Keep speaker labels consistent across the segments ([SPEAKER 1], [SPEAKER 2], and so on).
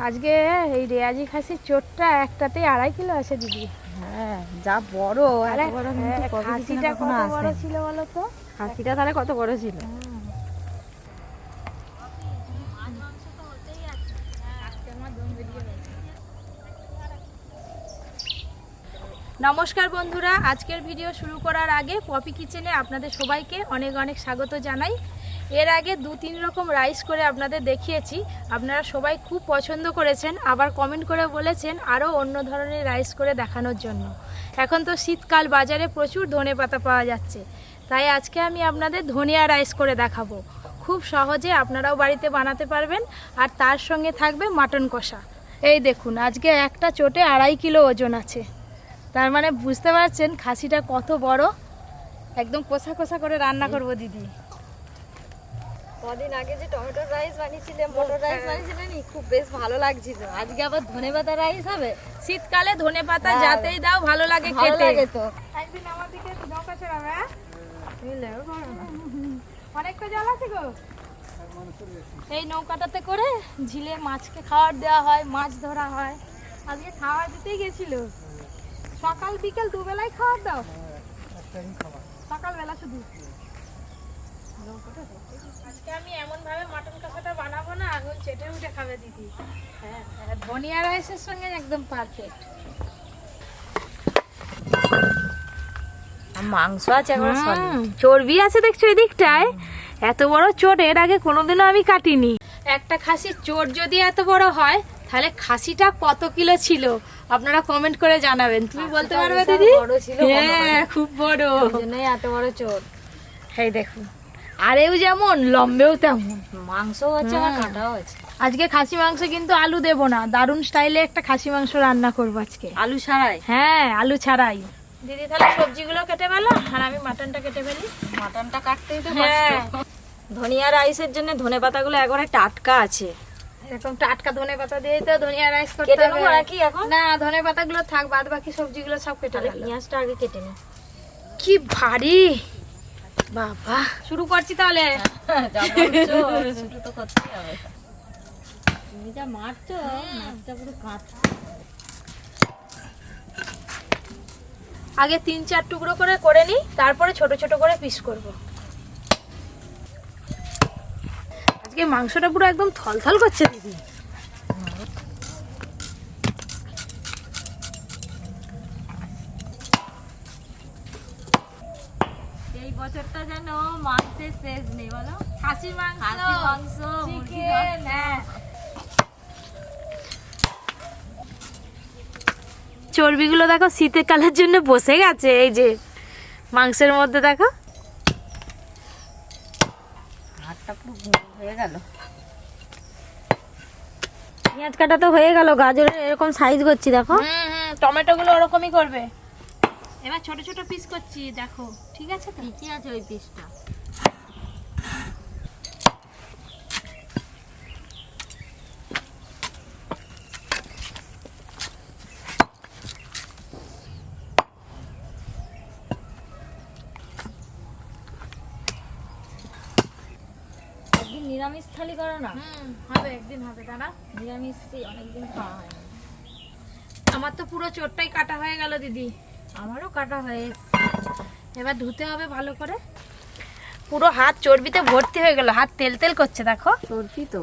[SPEAKER 1] আজকে এই রেয়াজি খাসির চোটটা একটাতেই 2.5 কিলো আছে দিদি।
[SPEAKER 2] হ্যাঁ যা বড়, এত বড় কিন্তু
[SPEAKER 1] খাসিটা কত বড় ছিল বলো তো?
[SPEAKER 2] খাসিটা তাহলে কত বড় ছিল?
[SPEAKER 1] নমস্কার বন্ধুরা, আজকের ভিডিও শুরু করার আগে পপি কিচেনে আপনাদের সবাইকে অনেক অনেক স্বাগত জানাই। এর আগে 2-3 রকম রাইস করে আপনাদের দেখিয়েছি, আপনারা সবাই খুব পছন্দ করেছেন, আবার কমেন্ট করে বলেছেন আরও অন্য ধরনের রাইস করে দেখানোর জন্য। এখন তো শীতকাল, বাজারে প্রচুর ধনেপাতা পাওয়া যাচ্ছে, তাই আজকে আমি আপনাদের ধনিয়া রাইস করে দেখাবো। খুব সহজে আপনারাও বাড়িতে বানাতে পারবেন, আর তার সঙ্গে থাকবে মাটন কষা। এই দেখুন, আজকে একটা চোটে 2.5 কিলো ওজন আছে, তার মানে বুঝতে পারছেন খাসিটা কত বড়। একদম কষা কষা করে রান্না করব দিদি।
[SPEAKER 2] কদিন আগে যে টমেটো রাইস বানিয়েছিলে, মটর রাইস বানিয়েছিলে নি, খুব বেশ ভালো লাগছিল। আজকে আবার ধনেপাতা রাইস হবে।
[SPEAKER 1] শীতকালে ধনেপাতা যাতেই দাও ভালো লাগে
[SPEAKER 2] ভালো
[SPEAKER 1] খেতে।
[SPEAKER 2] লাগে তো।
[SPEAKER 1] একদিন আমার দিকে নৌকা চড়াবে। অনেকটা জল আছে গো। এই নৌকাটাতে করে ঝিলে মাছকে খাবার দেওয়া হয়, মাছ ধরা হয়। আজকে খাবার দিতেই গেছিল। সকাল বিকেল দুবেলায় খাবার দাও? সকালবেলা শুধু। আজকে আমি এমন ভাবে মাটন কষাটা বানাবো না, এখন চেটে উঠে খাবে দিদি। হ্যাঁ, ধনিয়া রাইসের সঙ্গে একদম পারফেক্ট।
[SPEAKER 2] মাংস আছে,
[SPEAKER 1] চর্বি আছে দেখছো এদিকটায়। এত বড় চোট এর আগে কোনোদিনও আমি কাটিনি। একটা খাসির চোট যদি এত বড় হয়, তাহলে খাসিটা কত কিলো ছিল আপনারা কমেন্ট করে জানাবেন। তুমি বলতে পারবে দিদি? হ্যাঁ, খুব বড়,
[SPEAKER 2] জন্যই এত বড় চোট।
[SPEAKER 1] এই দেখুন, আরেও যেমন লম্বেও তেমন।
[SPEAKER 2] মাংস আছে আর কাঁটাও আছে।
[SPEAKER 1] আজকে খাসি মাংস কিন্তু আলু দেব না, দারুণ স্টাইলে একটা খাসি মাংস রান্না করবো আজকে।
[SPEAKER 2] আলু ছাড়াই?
[SPEAKER 1] হ্যাঁ, আলু ছাড়াই। দিদি তাহলে সবজিগুলো কেটে ফেলো, আর আমি মাটনটা কেটে ফেলি।
[SPEAKER 2] মাটনটা কাটতেই তো কষ্ট। ধনিয়া রাইসের জন্য ধনেপাতাগুলো একবারে টাটকা আছে।
[SPEAKER 1] এরকম টাটকা ধনেপাতা দিয়ে তো ধনিয়া রাইস করতে
[SPEAKER 2] কেটে
[SPEAKER 1] হবে।
[SPEAKER 2] নেবো নাকি এখন?
[SPEAKER 1] না, ধনেপাতাগুলো থাক, বাদ বাকি সবজিগুলো সব কেটে ফেলো।
[SPEAKER 2] পেঁয়াজটা আগে কেটে নি।
[SPEAKER 1] কি ভারী বাবা। শুরু করছি তাহলে।
[SPEAKER 2] শুরু তো করতেই হবে। তুমি যা মারছো, মাছটা পুরো কাঁচা।
[SPEAKER 1] আগে 3-4 টুকরো করে নিই, তারপরে ছোট ছোট করে পিস করব। আজকে মাংসটা পুরো একদম থলথল করছে দিদি।
[SPEAKER 2] এই বছরটা যেন মাংসের শেষ নেই, বলো।
[SPEAKER 1] খাসি মাংস,
[SPEAKER 2] চিকেন।
[SPEAKER 1] চর্বিগুলো দেখো শীতের কালের জন্য বসে গেছে, এই যে মাংসের মধ্যে দেখো।
[SPEAKER 2] হাতটা পুরো হয়ে গেল। পেঁয়াজ কাটা তো হয়ে গেল, গাজরের এরকম সাইজ করছি দেখো।
[SPEAKER 1] টমেটো গুলো ওরকমই করবে। এবার ছোট ছোট পিস করছি, দেখো ঠিক আছে তো?
[SPEAKER 2] ঠিকই আছে ওই পিসটা। একদিন নিরামিষ থালি করো না?
[SPEAKER 1] হবে, একদিন হবে। দাঁড়া,
[SPEAKER 2] নিরামিষ অনেকদিন খাওয়া হয় না।
[SPEAKER 1] আমার তো পুরো চোরটাই কাটা হয়ে গেল দিদি।
[SPEAKER 2] আমারও কাটা হয়ে এসছে।
[SPEAKER 1] এবার ধুতে হবে ভালো করে। পুরো হাত চর্বিতে ভর্তি হয়ে গেল, হাত তেল তেল করছে দেখো।
[SPEAKER 2] চর্বি তো।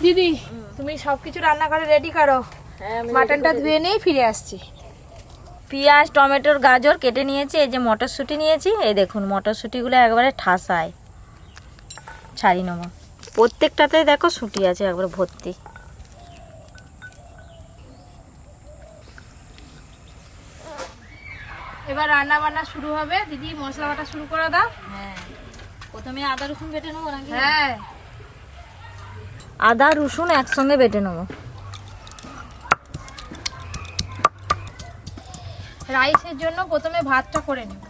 [SPEAKER 1] দিদি তুমি সবকিছু রান্না করে রেডি করো। মাটনটা ধুয়ে নিয়ে ফিরে আসছি।
[SPEAKER 2] পেঁয়াজ, টমেটোর, গাজর কেটে নিয়েছি। এই যে মটরশুঁটি নিয়েছি, এই দেখুন মটরশুঁটিগুলো একবারে ঠাসায় ছাড়ি নেবো। প্রত্যেকটাতে দেখো শুঁটি আছে একবারে ভর্তি।
[SPEAKER 1] এবার রান্না বান্না শুরু হবে। দিদি মশলা বাটা শুরু করে দাও।
[SPEAKER 2] হ্যাঁ, প্রথমে আদা রসুন বেটে নেবো নাকি?
[SPEAKER 1] হ্যাঁ,
[SPEAKER 2] আদা রসুন একসঙ্গে বেটে নেবো।
[SPEAKER 1] রাইসের জন্য প্রথমে ভাতটা করে নেব।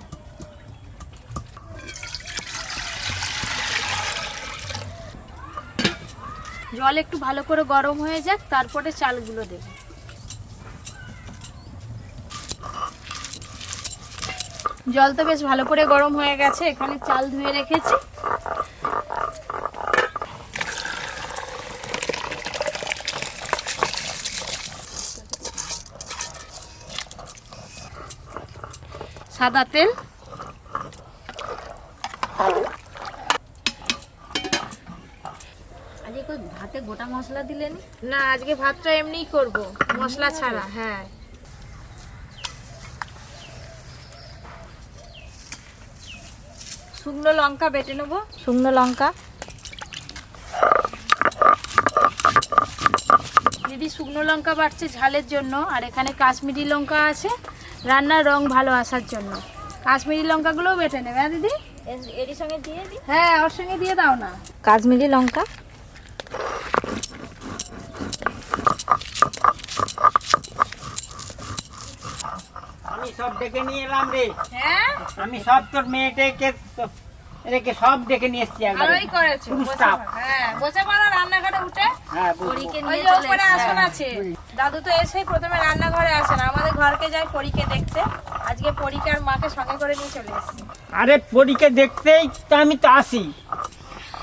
[SPEAKER 1] জল একটু ভালো করে গরম হয়ে যাক, তারপরে চালগুলো দেব। জল তো বেশ ভালো করে গরম হয়ে গেছে, এখানে চাল ধুয়ে রেখেছি। সাদা তেল,
[SPEAKER 2] আজকে কই ভাতে গোটা মশলা দিলেন?
[SPEAKER 1] না আজকে ভাতটা এমনিই করব, মশলা ছাড়া। হ্যাঁ,
[SPEAKER 2] শুকনো লঙ্কা বেটে নেবো, শুকনো লঙ্কা।
[SPEAKER 1] দিদি শুকনো লঙ্কা বাটছে ঝালের জন্য, আর এখানে কাশ্মীরি লঙ্কা আছে রান্নার রং ভালো আসার জন্য। কাশ্মীরি লঙ্কাগুলোও বেটে নেবে। হ্যাঁ দিদি,
[SPEAKER 2] এর সঙ্গে দিয়ে দিই।
[SPEAKER 1] হ্যাঁ ওর সঙ্গে দিয়ে দাও না।
[SPEAKER 2] কাশ্মীরি লঙ্কা,
[SPEAKER 3] আমি সব ডেকে নিয়ে এলাম রে।
[SPEAKER 1] হ্যাঁ
[SPEAKER 3] আমি সব তোর মেয়েটাকে এটাকে সব ডেকে নিয়ে এসছি একবারে।
[SPEAKER 1] ভালোই করেছো।
[SPEAKER 3] পুরো
[SPEAKER 1] বসে
[SPEAKER 3] staff।
[SPEAKER 1] পড়ো। হ্যাঁ বসে পড়ো রান্নাঘরে উঠে।
[SPEAKER 3] হ্যাঁ বলবো।
[SPEAKER 2] পরীকে
[SPEAKER 1] ওই
[SPEAKER 2] নিয়ে
[SPEAKER 1] যে
[SPEAKER 2] চলে
[SPEAKER 1] উপরে
[SPEAKER 2] এসেছে।
[SPEAKER 1] আসন আছে। দাদু তো এসেই প্রথমে রান্নাঘরে আসে না, আমাদের ঘরকে যায় পরীকে দেখতে। আজকে পরীকার মাকে সঙ্গে করে নিয়ে চলে এসেছি।
[SPEAKER 3] আরে পরীকে দেখতেই তো আমি তো আসি।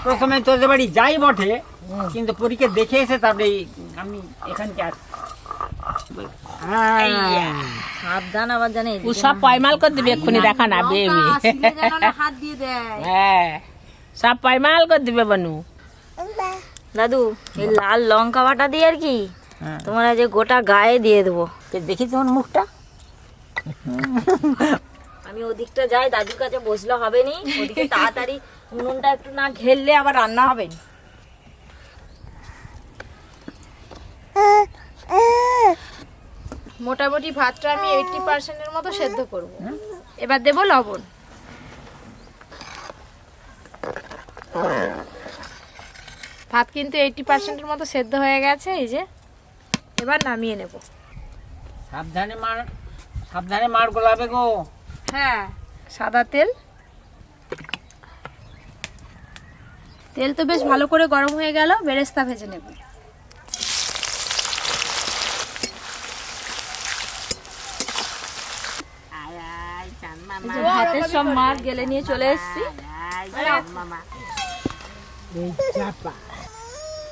[SPEAKER 3] প্রথমে তোদের বাড়ি যাই বটে, কিন্তু পরীকে দেখে এসে তারপরে আমি এখানকে আসি।
[SPEAKER 2] সাবধান, আবার জানে
[SPEAKER 4] ও সব পয়মাল করে দিবে এক্ষুনি, দেখা না বেবি।
[SPEAKER 1] হাত দিয়ে দেয়।
[SPEAKER 4] হ্যাঁ সব পয়মাল করে দিবে বনু।
[SPEAKER 2] দাদু এই লাল লঙ্কা বাটা দিয়ে আর কি
[SPEAKER 3] হ্যাঁ।
[SPEAKER 2] তোমার আজ গোটা গায়ে দিয়ে দেবো।
[SPEAKER 3] দেখি তোমার মুখটা।
[SPEAKER 2] আমি ওদিকটা যাই, দাদুর কাছে বসলে হবে নি, ওদিকে তাড়াতাড়ি উনুনটা একটু না ঘেরলে আবার রান্না হবে না।
[SPEAKER 1] মোটামুটি ভাতটা আমি 80% মতো সেদ্ধ করব। এবার দেব লবণ। ভাত কিন্তু 80% মতো সেদ্ধ হয়ে গেছে। এই যে এবার নামিয়ে নেব।
[SPEAKER 3] সাবধানে মার গোলাবে গো।
[SPEAKER 1] হ্যাঁ, সাদা তেল। তেল তো বেশ ভালো করে গরম হয়ে গেল, বেরেস্তা ভেজে নেব।
[SPEAKER 2] ভাতের সব মার গেলে নিয়ে চলে এসেছি।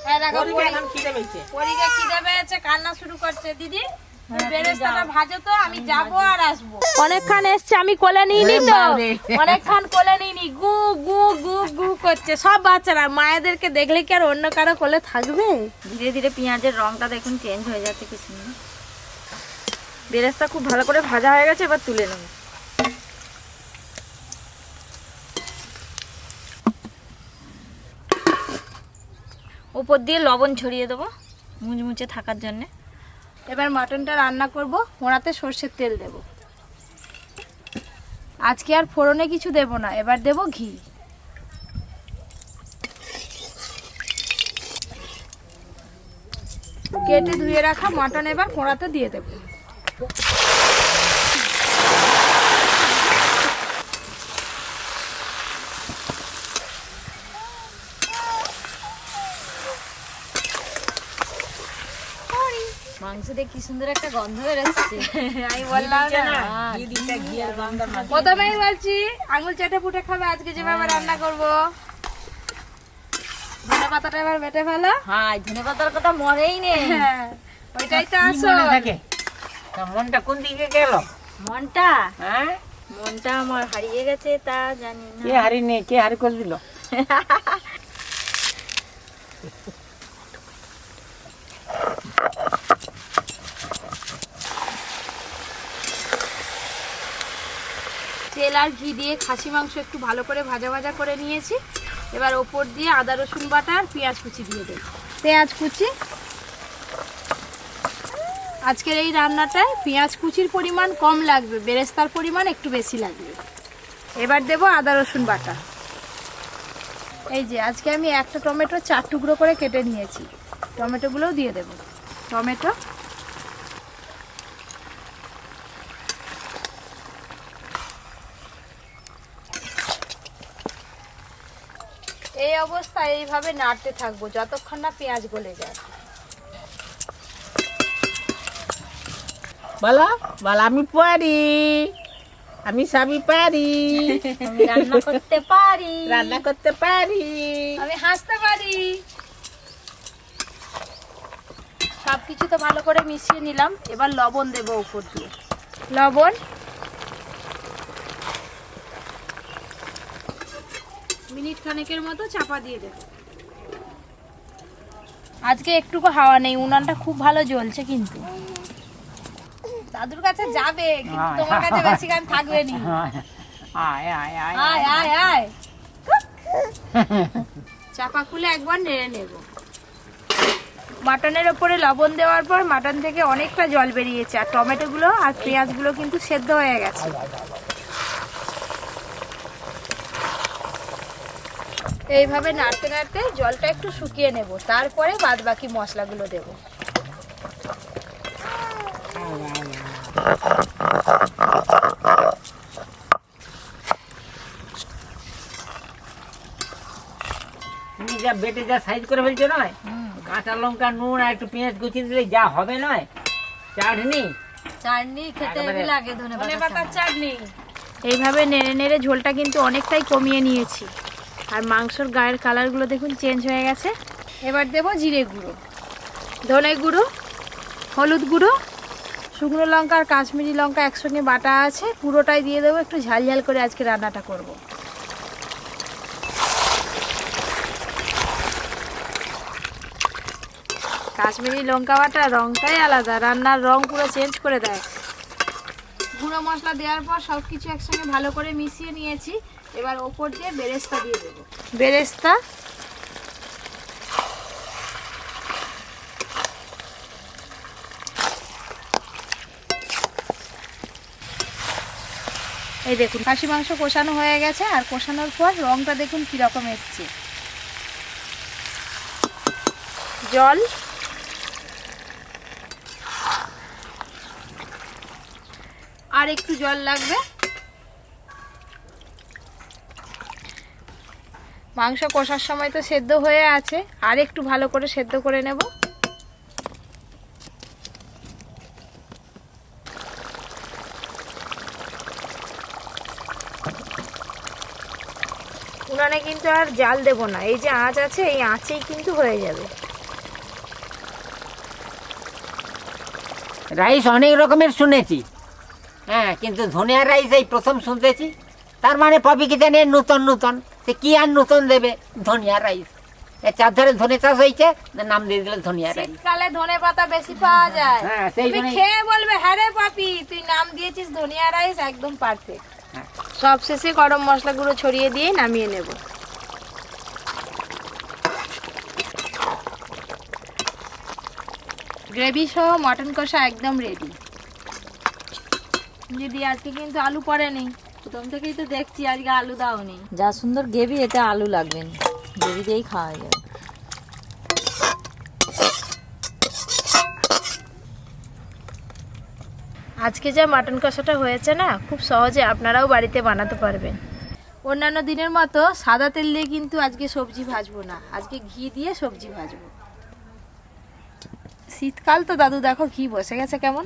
[SPEAKER 1] হ্যাঁ, দেখো,
[SPEAKER 3] এখন খিদে পেয়েছে।
[SPEAKER 1] পরীকে খিদে পেয়েছে, কান্না শুরু করছে। দিদি বেরেস্তাটা ভাজো তো, আমি যাবো আর আসবো। অনেকক্ষণ এসছে, আমি কোলে নিইনি তো, অনেকক্ষণ কোলে নিইনি। গু গু গু গু করছে সব বাচ্চারা। মায়েদেরকে দেখলে কি আর অন্য কারো কোলে থাকবে?
[SPEAKER 2] ধীরে ধীরে পেঁয়াজের রংটা দেখুন চেঞ্জ হয়ে যাচ্ছে কি সুন্দর। বেরেস্তা খুব ভালো করে ভাজা হয়ে গেছে, এবার তুলে নেব। উপর দিয়ে লবণ ছড়িয়ে দেবো মুচমুচে থাকার জন্য।
[SPEAKER 1] এবার মাটনটা রান্না করব। ওনাতে সর্ষের তেল দেব। আজকে আর ফোড়নে কিছু দেব না, এবার দেব ঘি। কেটে ধুয়ে রাখা মাটন এবার কোড়াতে দিয়ে দেব।
[SPEAKER 2] মাংস দিয়ে কি সুন্দর একটা গন্ধ বেরোচ্ছে।
[SPEAKER 1] আমি বললাম না,
[SPEAKER 3] ঘিয়ের গন্ধ মাঝে।
[SPEAKER 1] প্রথমেই বলছি আঙুল চেটে পুটে খাবে আজকে যেভাবে রান্না করব। ধনে পাতাটা এবার বেটে ফেলো।
[SPEAKER 2] হ্যাঁ, ধনে পাতার কথা মনেই নেই।
[SPEAKER 1] হ্যাঁ, ওইটাই তো
[SPEAKER 3] কি
[SPEAKER 1] আসো।
[SPEAKER 3] মনে থাকে? তা মনটা কোন দিকে গেল?
[SPEAKER 2] মনটা
[SPEAKER 3] হ্যাঁ,
[SPEAKER 2] মনটা আমার হারিয়ে গেছে, তা জানি না।
[SPEAKER 3] কে হারি নেই, কে হারি করে দিল?
[SPEAKER 1] তেল আর ঘি দিয়ে খাসি মাংস একটু ভালো করে ভাজা ভাজা করে নিয়েছি। এবার ওপর দিয়ে আদা রসুন বাটা আর পেঁয়াজ কুচি দিয়ে দেব। পেঁয়াজ কুচি। আজকের এই রান্নাটায় পেঁয়াজ কুচির পরিমাণ কম লাগবে, বেরেস্তার পরিমাণ একটু বেশি লাগবে। এবার দেব আদা রসুন বাটা। এই যে আজকে আমি একটা টমেটো 4 টুকরো করে কেটে নিয়েছি, টমেটোগুলোও দিয়ে দেব। টমেটো, এই অবস্থায় এইভাবে নাড়তে থাকবো যতক্ষণ না পেঁয়াজ গলে যায়।
[SPEAKER 4] বলো বলো, আমি পারি, আমি সবই পারি,
[SPEAKER 2] আমি রান্না করতে পারি।
[SPEAKER 4] রান্না করতে পারি।
[SPEAKER 1] আমি হাসতে পারি। সবকিছু তো ভালো করে মিশিয়ে নিলাম। এবার লবণ দেবো উপর দিয়ে। লবণ, মিনিট খানেকের মতো চাপা দিয়ে দেবো। আজকে একটুকু হাওয়া নেই, উনানটা খুব ভালো জ্বলছে। কিন্তু দাদুর কাছে যাবে, কিন্তু তোমার কাছে বেশিক্ষণ থাকবে নি।
[SPEAKER 3] আয় আয় আয়
[SPEAKER 1] আয় আয় আয়, চাপা খুলে একবার নেড়ে নেব। মাটনের ওপরে লবণ দেওয়ার পর মাটন থেকে অনেকটা জল বেরিয়েছে, আর টমেটোগুলো আর পেঁয়াজগুলো কিন্তু সেদ্ধ হয়ে গেছে। এইভাবে নাড়তে নাড়তে জলটা একটু শুকিয়ে নেব, তারপরে বাদ বাকি মশলাগুলো দেব।
[SPEAKER 3] তুমি যা বেটে যা সাইজ করে ফেলছো নয়, কাঁচা লঙ্কা, নুন আর একটু পেঁয়াজ কুচি দিলে যা হবে নয়, চাটনি
[SPEAKER 2] চাটনি খেতে
[SPEAKER 3] একেবারে-
[SPEAKER 2] লাগে
[SPEAKER 1] ধনেপাতার চাটনি। এইভাবে নেড়ে নেড়ে ঝোলটা কিন্তু অনেকটাই কমিয়ে নিয়েছি, আর মাংসর গায়ের কালারগুলো দেখুন চেঞ্জ হয়ে গেছে। এবার দেব জিরে গুঁড়ো, ধনে গুঁড়ো, হলুদ গুঁড়ো, শুকনো লঙ্কা আর কাশ্মীরি লঙ্কা একসঙ্গে বাটা আছে, পুরোটাই দিয়ে দেবো। একটু ঝাল ঝাল করে আজকে রান্নাটা করব। কাশ্মীরি লঙ্কা বাটা রঙটাই আলাদা, রান্নার রং পুরো চেঞ্জ করে দেয়। গুঁড়ো মশলা দেওয়ার পর সব কিছু একসঙ্গে ভালো করে মিশিয়ে নিয়েছি। এবার ওপর দিয়ে বেরেস্তা দিয়ে দেবো। বেরেস্তা, এই দেখুন খাসি মাংস কষানো হয়ে গেছে, আর কষানোর পর রংটা দেখুন কীরকম এসছে। জল, আর একটু জল লাগবে। মাংস কষার সময় তো সেদ্ধ হয়ে আছে, আর একটু ভালো করে সেদ্ধ করে নেব। উনানে কিন্তু আর জাল দেব না, এই যে আঁচ আছে এই আঁচেই কিন্তু হয়ে যাবে।
[SPEAKER 3] রাইস অনেক রকমের শুনেছি, হ্যাঁ, কিন্তু ধনিয়া রাইস এই প্রথম শুনতেছি। তার মানে পপি কিচেনে নূতন নূতন, সে কি আর নূতন দেবে, ধনিয়া রাইস। এর চারধারে ধনে চাষ হয়েছে, নাম দিয়ে দিল ধনিয়া রাইস।
[SPEAKER 1] শীতকালে ধনে পাতা বেশি পাওয়া যায়,
[SPEAKER 3] হ্যাঁ, সেই
[SPEAKER 1] তুমি
[SPEAKER 3] জন্যই-
[SPEAKER 1] খেয়ে বলবে হ্যাঁ রে পপি তুই নাম দিয়েছিস ধনিয়া রাইস, একদম পারফেক্ট।
[SPEAKER 3] হ্যাঁ।
[SPEAKER 1] সব শেষে গরম মশলা গুঁড়ো ছড়িয়ে দিয়ে নামিয়ে নেব। গ্রেভি সহ মটন কষা একদম রেডি। দিদি আজকে কিন্তু আলু পড়েনি,
[SPEAKER 2] প্রথম থেকেই তো দেখছি আজকে আলু দাওনি। যা সুন্দর গ্রেভি, এতে আলু লাগবে না, গ্রেভি দিয়েই খাওয়া যাবে।
[SPEAKER 1] আজকে যা মাটন কষাটা হয়েছে না, খুব সহজে আপনারাও বাড়িতে বানাতে পারবেন। অন্যান্য দিনের মতো সাদা তেল দিয়ে কিন্তু আজকে সবজি ভাজবো না, আজকে ঘি দিয়ে সবজি ভাজবো। শীতকাল তো দাদু দেখো ঘি বসে গেছে কেমন।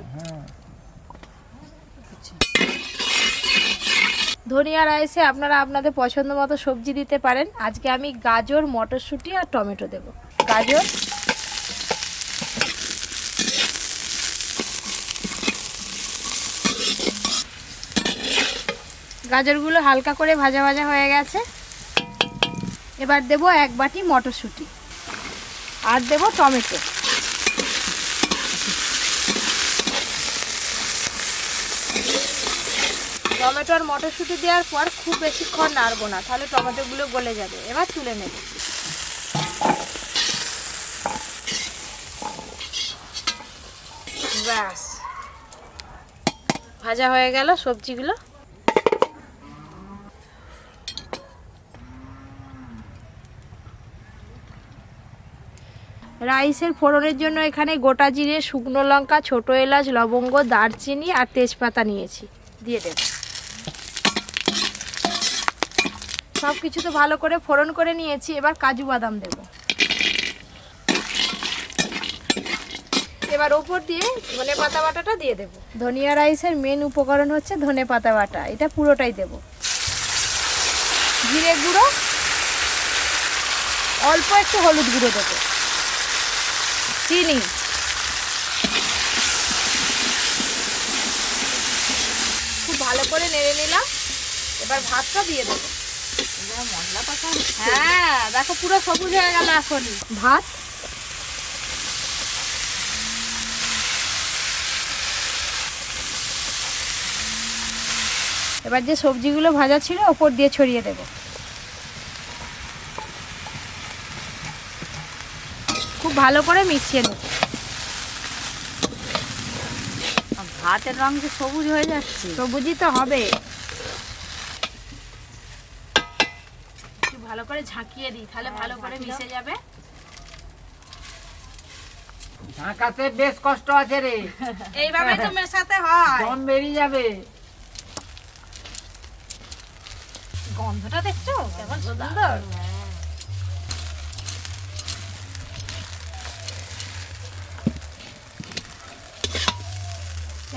[SPEAKER 1] ধনিয়া রাইসে আপনারা আপনাদের পছন্দ মতো সবজি দিতে পারেন। আজকে আমি গাজর, মটরশুঁটি আর টমেটো দেব। গাজর, গাজরগুলো হালকা করে ভাজা ভাজা হয়ে গেছে। এবার দেব 1 বাটি মটরশুঁটি, আর দেব টমেটো। টমেটো আর মটরশুঁটি দেওয়ার পর খুব বেশিক্ষণ নাড়বো না, তাহলে টমেটোগুলো গলে যাবে। এবার তুলে নেব। ব্যাস, ভাজা হয়ে গেল সবজিগুলো। রাইসের ফোড়নের জন্য এখানে গোটা জিরে, শুকনো লঙ্কা, ছোট এলাচ, লবঙ্গ, দারচিনি আর তেজপাতা নিয়েছি, দিয়ে দেব। সব কিছু তো ভালো করে ফোড়ন করে নিয়েছি, এবার কাজু বাদাম দেব। এবার ওপর দিয়ে ধনে পাতা বাটাটা দিয়ে দেব। ধনিয়া রাইসের মেন উপকরণ হচ্ছে ধনে পাতা বাটা, এটা পুরোটাই দেব। জিরে গুঁড়ো, অল্প একটু হলুদ গুঁড়ো দেবো, চিনি, খুব ভালো করে নেড়ে নিলাম। এবার ভাতটা দিয়ে দেবো।
[SPEAKER 2] মশলা কষা হচ্ছে।
[SPEAKER 1] হ্যাঁ দেখো পুরো সবুজ হয়ে গেল এখনই। ভাত এবার যে সবজিগুলো ভাজা ছিল ওপর দিয়ে ছড়িয়ে দেব। খুব ভালো করে মিশিয়ে নেব।
[SPEAKER 2] ভাতের রং যে সবুজ হয়ে যাচ্ছে।
[SPEAKER 1] সবুজই তো হবে। একটু ভালো করে ঝাঁকিয়ে দিই, তাহলে ভালো করে মিশে যাবে।
[SPEAKER 3] ঢাকাতে বেশ কষ্ট আছে রে,
[SPEAKER 1] এইভাবে তো মেশাতে হয়।
[SPEAKER 3] দম বেরিয়ে যাবে।
[SPEAKER 1] গন্ধটা দেখছো কেমন সুন্দর।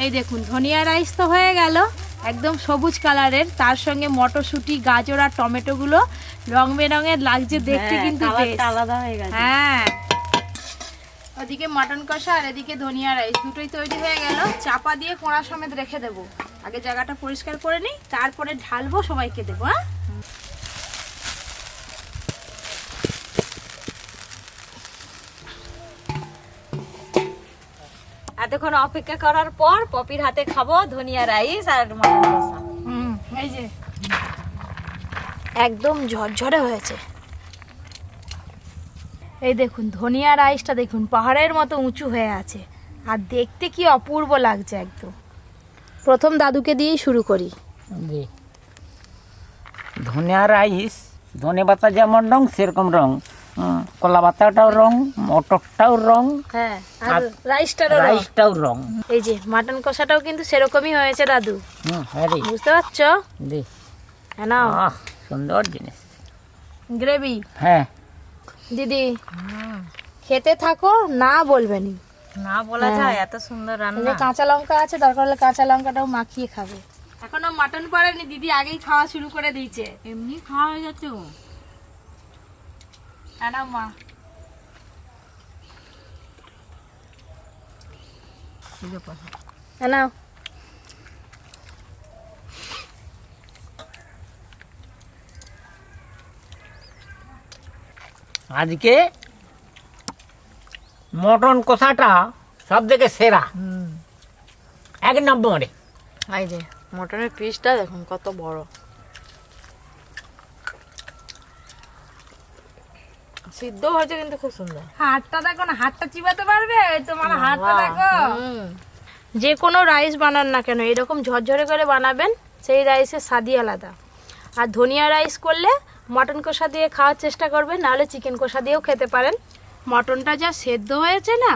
[SPEAKER 1] এই দেখুন ধনিয়া রাইস তো হয়ে গেল একদম সবুজ কালারের, তার সঙ্গে মটরশুঁটি, গাজর আর টমেটো গুলো রং বেরঙের লাগছে দেখতে, কিন্তু বেশ
[SPEAKER 2] আলাদা হয়ে গেছে।
[SPEAKER 1] হ্যাঁ, ওদিকে মাটন কষা আর এদিকে ধনিয়া রাইস দুটোই তৈরি হয়ে গেল। চাপা দিয়ে কোঁড়া সমেত রেখে দেবো। আগে জায়গাটা পরিষ্কার করে নিই, তারপরে ঢালবো, সবাইকে দেবো। হ্যাঁ,
[SPEAKER 2] এতক্ষণ অপেক্ষা করার পর পপির হাতে খাবো ধনিয়া রাইস আর মাটন কষা।
[SPEAKER 1] এই যে একদম ঝরঝরে হয়েছে। এই দেখুন ধনিয়া রাইসটা দেখুন পাহাড়ের মতো উঁচু হয়ে আছে, আর দেখতে কি অপূর্ব লাগছে একদম। প্রথম দাদুকে দিয়েই শুরু করি।
[SPEAKER 3] ধনিয়া রাইস, ধনে পাতা যেমন রং সেরকম রং, কলা পাতাটাও রং, মটরটাও রং,
[SPEAKER 1] হ্যাঁ, আর রাইসটারও রং।
[SPEAKER 3] রাইসটাও রং।
[SPEAKER 1] এই যে মাটন কষাটাও কিন্তু সেরকমই হয়েছে দাদু,
[SPEAKER 3] হ্যাঁ রে,
[SPEAKER 1] বুঝতে পারছো?
[SPEAKER 3] দে।
[SPEAKER 1] নাও
[SPEAKER 3] সুন্দর জিনিস।
[SPEAKER 1] গ্রেভি।
[SPEAKER 3] হ্যাঁ
[SPEAKER 1] দিদি খেতে থাকো, না বলবেনি।
[SPEAKER 2] না বলা যায়, এত সুন্দর
[SPEAKER 1] এই যে
[SPEAKER 2] রান্না।
[SPEAKER 1] কাঁচা লঙ্কা আছে, দরকার হলে কাঁচা লঙ্কাটাও মাখিয়ে খাবে। এখনো মাটন পড়েনি, দিদি আগেই খাওয়া শুরু করে দিয়েছে।
[SPEAKER 2] এমনি খাওয়া হয়ে যাচ্ছে।
[SPEAKER 1] নাও মা। নাও।
[SPEAKER 3] আজকে মটন কষাটা সব থেকে সেরা, এক নম্বরে।
[SPEAKER 1] এই যে মটনের পিসটা দেখুন কত বড়, সিদ্ধ হয়েছে কিন্তু খুব সুন্দর। হাতটা দেখো না, হাতটা চিবাতে পারবে তোমার হাতটা দেখো। যে কোনো রাইস বানান না কেন এরকম ঝরঝরে করে বানাবেন, সেই রাইসের স্বাদই আলাদা। আর ধনিয়া রাইস করলে মটন কষা দিয়ে খাওয়ার চেষ্টা করবেন, নাহলে চিকেন কষা দিয়েও খেতে পারেন। মটনটা যা সেদ্ধ হয়েছে না,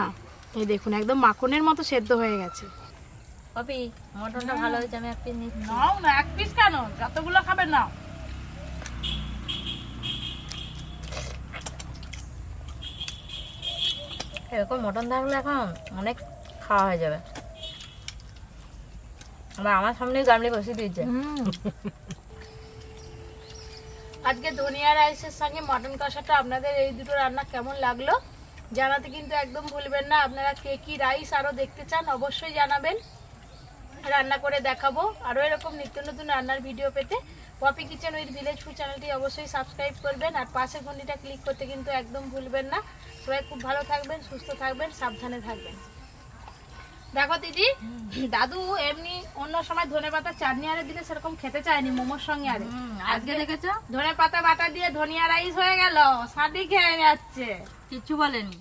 [SPEAKER 1] এই দেখুন একদম মাখনের মতো সেদ্ধ হয়ে গেছে।
[SPEAKER 2] পপি মটনটা ভালো হয়েছে, আমি এক পিস নিচ্ছি।
[SPEAKER 1] নাও না, এক পিস কেন, যতগুলো খাবেন নাও।
[SPEAKER 2] এরকম মটন থাকলে এখন অনেক খাওয়া হয়ে যাবে। আবার আমার সামনেই গামলি বসিয়ে দিয়েছে।
[SPEAKER 1] আজকে ধনিয়া রাইসের সঙ্গে মটন কষাটা আপনাদের এই দুটো রান্না কেমন লাগলো জানাতে কিন্তু একদম ভুলবেন না। আপনারা কে কি রাইস আরও দেখতে চান অবশ্যই জানাবেন, রান্না করে দেখাবো। আরও এরকম নিত্য নতুন রান্নার ভিডিও পেতে Popi kitchen with village food চ্যানেলটি অবশ্যই সাবস্ক্রাইব করবেন, আর পাশের ঘন্টিটা ক্লিক করতে কিন্তু একদম ভুলবেন না। সবাই খুব ভালো থাকবেন, সুস্থ থাকবেন, সাবধানে থাকবেন। দেখো দিদি, দাদু এমনি অন্য সময় ধনেপাতা চাটনি আরে দিলে সেরকম খেতে চায়নি মোমোর সঙ্গে, আরে
[SPEAKER 2] আজকে দেখেছো
[SPEAKER 1] ধনেপাতা বাটা দিয়ে ধনিয়া রাইস হয়ে গেল, সাদি খেয়ে যাচ্ছে,
[SPEAKER 2] কিচ্ছু বলেনি।